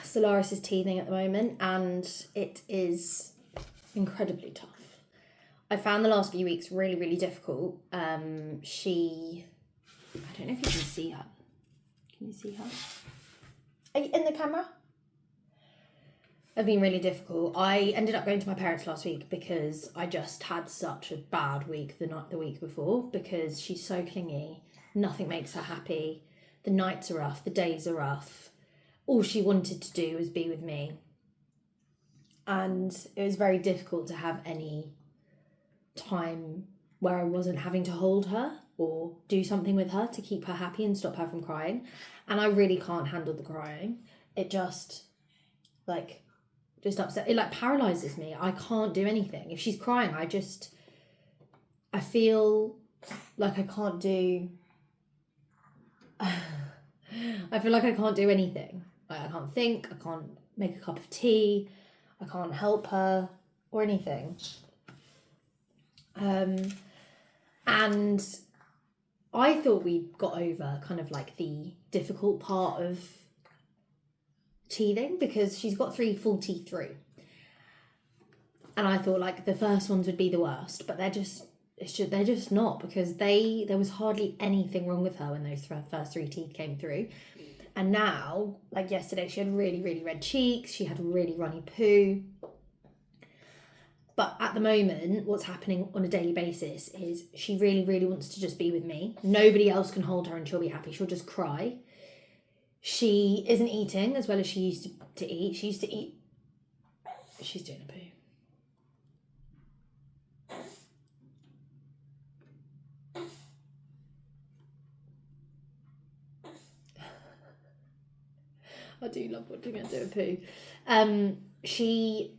Solaris is teething at the moment, and it is incredibly tough. I found the last few weeks really, really difficult. I don't know if you can see her. Can you see her? Are you in the camera? Have been really difficult. I ended up going to my parents last week because I just had such a bad week the week before, because she's so clingy. Nothing makes her happy. The nights are rough. The days are rough. All she wanted to do was be with me. And it was very difficult to have any time where I wasn't having to hold her or do something with her to keep her happy and stop her from crying. And I really can't handle the crying. It just upset. It paralyzes me. I can't do anything. If she's crying, I feel like I can't do I feel like I can't do anything. I can't think, I can't make a cup of tea, I can't help her or anything. And I thought we got over kind of the difficult part of teething, because she's got 3 full teeth through. And I thought the first ones would be the worst, but they're just not, because there was hardly anything wrong with her when those first 3 teeth came through. And now, yesterday, she had really, really red cheeks, she had really runny poo. But at the moment, what's happening on a daily basis is she really, really wants to just be with me. Nobody else can hold her and she'll be happy. She'll just cry. She isn't eating as well as she used to eat. She used to eat... She's doing a poo. I do love watching her do a poo. She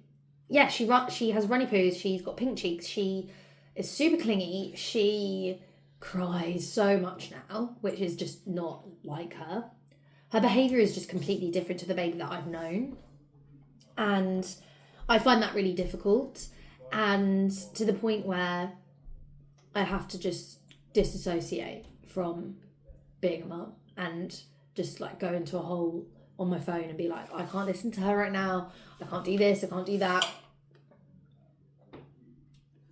has runny poos. She's got pink cheeks. She is super clingy. She cries so much now, which is just not like her. Her behaviour is just completely different to the baby that I've known. And I find that really difficult. And to the point where I have to just disassociate from being a mum and just go into a hole on my phone and be like, I can't listen to her right now. I can't do this. I can't do that.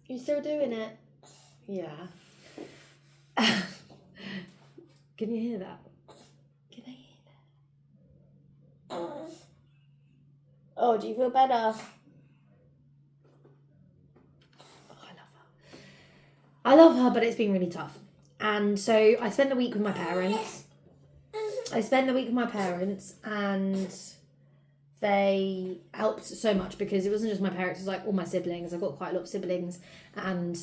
You still doing it? Yeah. Can you hear that? Can I hear that? Oh, do you feel better? Oh, I love her. I love her, but it's been really tough. And so I spent the week with my parents. And they helped so much, because it wasn't just my parents, it was all my siblings. I've got quite a lot of siblings, and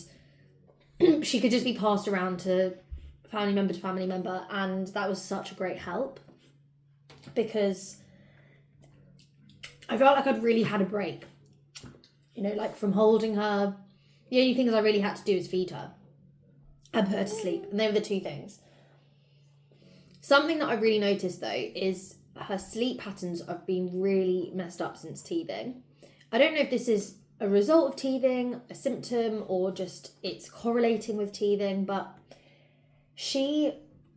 she could just be passed around to family member, and that was such a great help, because I felt like I'd really had a break, from holding her. The only things I really had to do was feed her and put her to sleep, and they were the 2 things. Something that I really noticed, though, is her sleep patterns have been really messed up since teething. I don't know if this is a result of teething, a symptom, or just it's correlating with teething, but she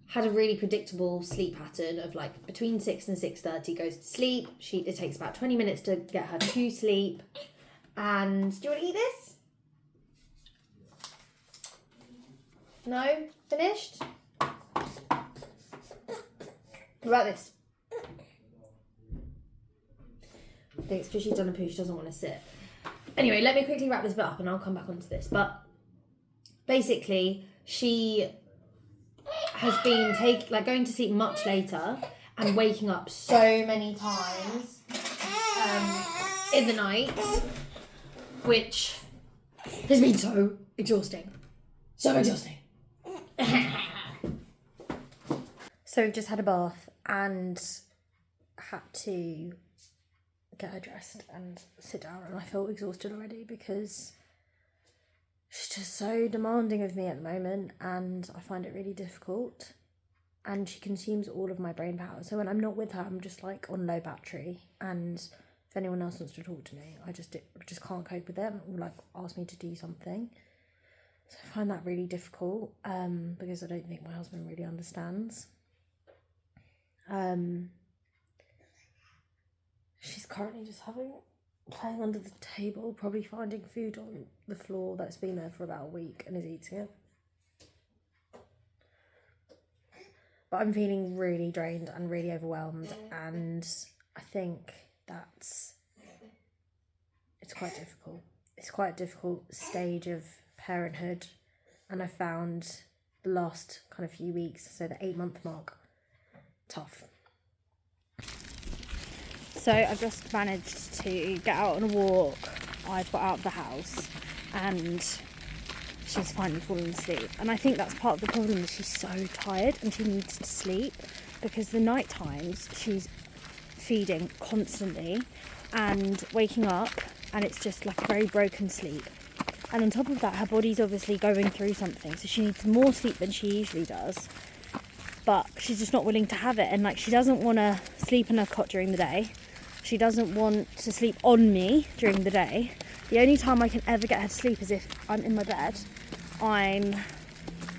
had a really predictable sleep pattern of between 6 and 6:30 goes to sleep. It takes about 20 minutes to get her to sleep. And do you want to eat this? No? Finished? What about this? I think it's because she's done a poo, she doesn't want to sit. Anyway, let me quickly wrap this bit up and I'll come back onto this. But basically, she has been going to sleep much later and waking up so many times in the night, which has been so exhausting. So exhausting. So we've just had a bath and had to get her dressed and sit down, and I feel exhausted already because she's just so demanding of me at the moment, and I find it really difficult, and she consumes all of my brain power. So when I'm not with her, I'm just on low battery, and if anyone else wants to talk to me, I just can't cope with it, or ask me to do something. So I find that really difficult because I don't think my husband really understands. she's currently just playing under the table, probably finding food on the floor that's been there for about a week and is eating it. But I'm feeling really drained and really overwhelmed, and I think it's quite difficult. It's quite a difficult stage of parenthood, and I found the last kind of few weeks, so the 8-month mark, tough. So I've just managed to get out on a walk. I've got out of the house and she's finally fallen asleep. And I think that's part of the problem, is she's so tired and she needs to sleep, because the night times she's feeding constantly and waking up, and it's just like a very broken sleep. And on top of that, her body's obviously going through something, so she needs more sleep than she usually does. But she's just not willing to have it, and like, she doesn't want to sleep in her cot during the day. She doesn't want to sleep on me during the day. The only time I can ever get her to sleep is if I'm in my bed, I'm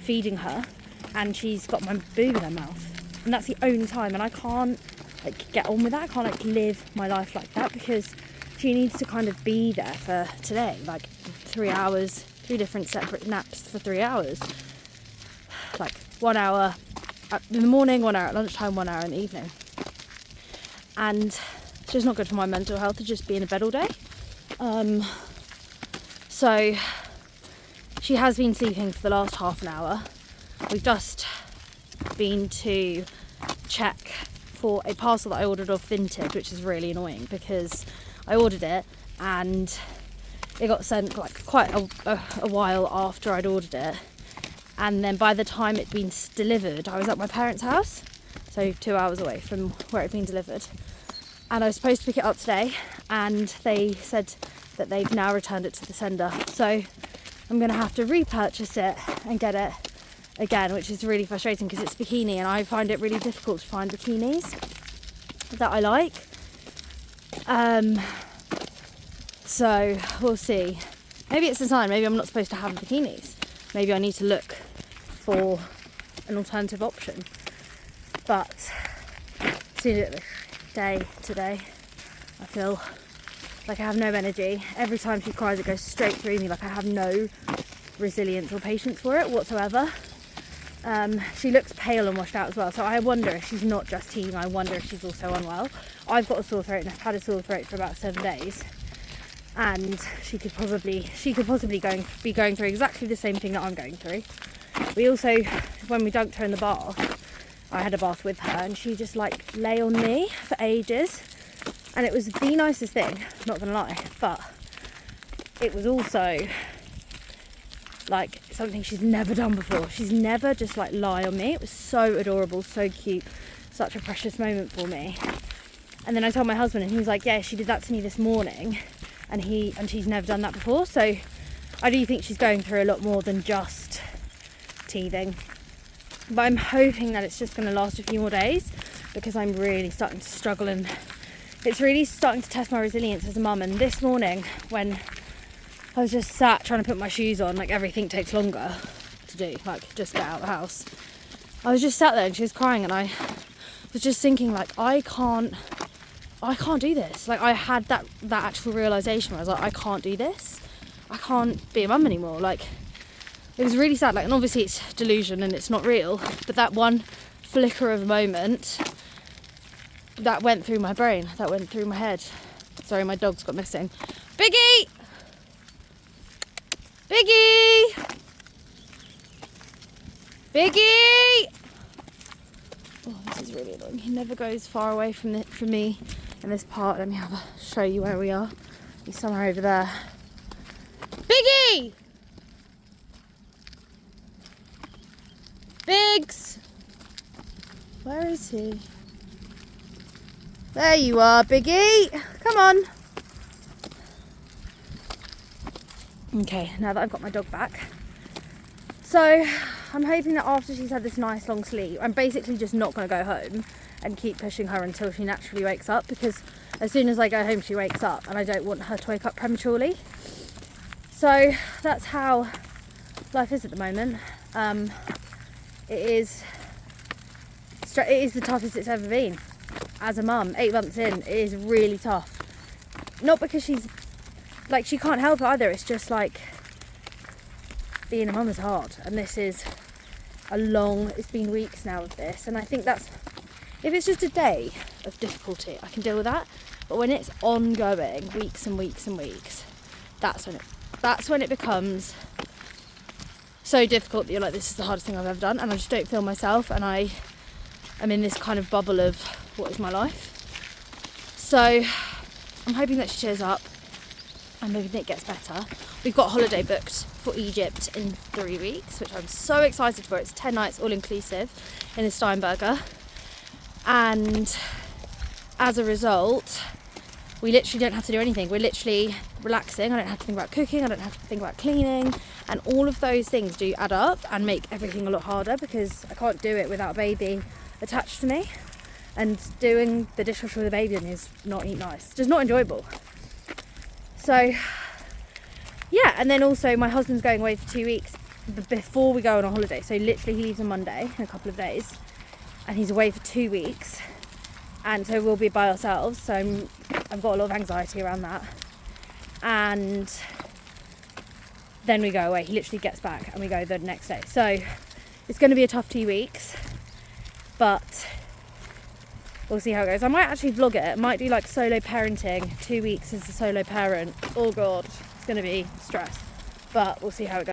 feeding her, and she's got my boob in her mouth. And that's the only time, and I can't like get on with that. I can't like live my life like that, because she needs to kind of be there for today, like 3 hours, 3 different separate naps for 3 hours. Like 1 hour in the morning, 1 hour at lunchtime, 1 hour in the evening. And it's just not good for my mental health to just be in a bed all day. So she has been sleeping for the last half an hour. We've just been to check for a parcel that I ordered off Vinted, which is really annoying because I ordered it and it got sent like quite a while after I'd ordered it. And then by the time it'd been delivered, I was at my parents' house, so 2 hours away from where it'd been delivered. And I was supposed to pick it up today, and they said that they've now returned it to the sender. So I'm going to have to repurchase it and get it again, which is really frustrating because it's bikini, and I find it really difficult to find bikinis that I like. So we'll see. Maybe it's a sign. Maybe I'm not supposed to have bikinis. Maybe I need to look for an alternative option. But seeing it day today, I feel like I have no energy. Every time she cries, it goes straight through me. Like I have no resilience or patience for it whatsoever. She looks pale and washed out as well, so I wonder if she's not just teething. I wonder if she's also unwell. I've got a sore throat, and I've had a sore throat for about 7 days, and she could possibly be going through exactly the same thing that I'm going through. We also, when we dunked her in the bath, I had a bath with her, and she just like lay on me for ages, and it was the nicest thing, not gonna lie, but it was also like something she's never done before. She's never just like lie on me. It was so adorable, so cute, such a precious moment for me. And then I told my husband, and he was like, yeah, she did that to me this morning, and she's never done that before. So I do think she's going through a lot more than just teething, but I'm hoping that it's just going to last a few more days, because I'm really starting to struggle, and it's really starting to test my resilience as a mum. And this morning, when I was just sat trying to put my shoes on, like everything takes longer to do, like just get out of the house. I was just sat there and she was crying, and I was just thinking like, I can't do this. Like I had that actual realisation where I was like, I can't do this. I can't be a mum anymore. Like it was really sad. Like, and obviously it's delusion and it's not real, but that one flicker of a moment that went through my brain, that went through my head. Sorry, my dog's got missing. Biggie! Biggie! Biggie! Oh, this is really annoying. He never goes far away from me in this part. Let me show you where we are. He's somewhere over there. Biggie! Biggs! Where is he? There you are, Biggie! Come on! Okay, now that I've got my dog back. So, I'm hoping that after she's had this nice long sleep, I'm basically just not going to go home and keep pushing her until she naturally wakes up, because as soon as I go home she wakes up, and I don't want her to wake up prematurely. So that's how life is at the moment. It is the toughest it's ever been, as a mum, 8 months in, it is really tough. Not because she's like, she can't help it either, it's just like being a mum is hard, and this is it's been weeks now of this, and I think that's, if it's just a day of difficulty, I can deal with that. But when it's ongoing, weeks and weeks and weeks, that's when it becomes so difficult that you're like, this is the hardest thing I've ever done, and I just don't feel myself, and I am in this kind of bubble of what is my life. So I'm hoping that she cheers up and maybe it gets better. We've got a holiday booked for Egypt in 3 weeks, which I'm so excited for. It's 10 nights all inclusive in the Steinberger, and as a result we literally don't have to do anything. We're literally relaxing. I don't have to think about cooking, I don't have to think about cleaning, and all of those things do add up and make everything a lot harder, because I can't do it without a baby attached to me, and doing the dishwasher with a baby in is not nice, just not enjoyable. So yeah, and then also my husband's going away for 2 weeks before we go on a holiday, so literally he leaves on Monday in a couple of days, and he's away for 2 weeks, and so we'll be by ourselves. So I've got a lot of anxiety around that. And then we go away. He literally gets back and we go the next day. So it's going to be a tough 2 weeks, but we'll see how it goes. I might actually vlog it. I might do like solo parenting, 2 weeks as a solo parent. Oh God, it's going to be stress, but we'll see how it goes.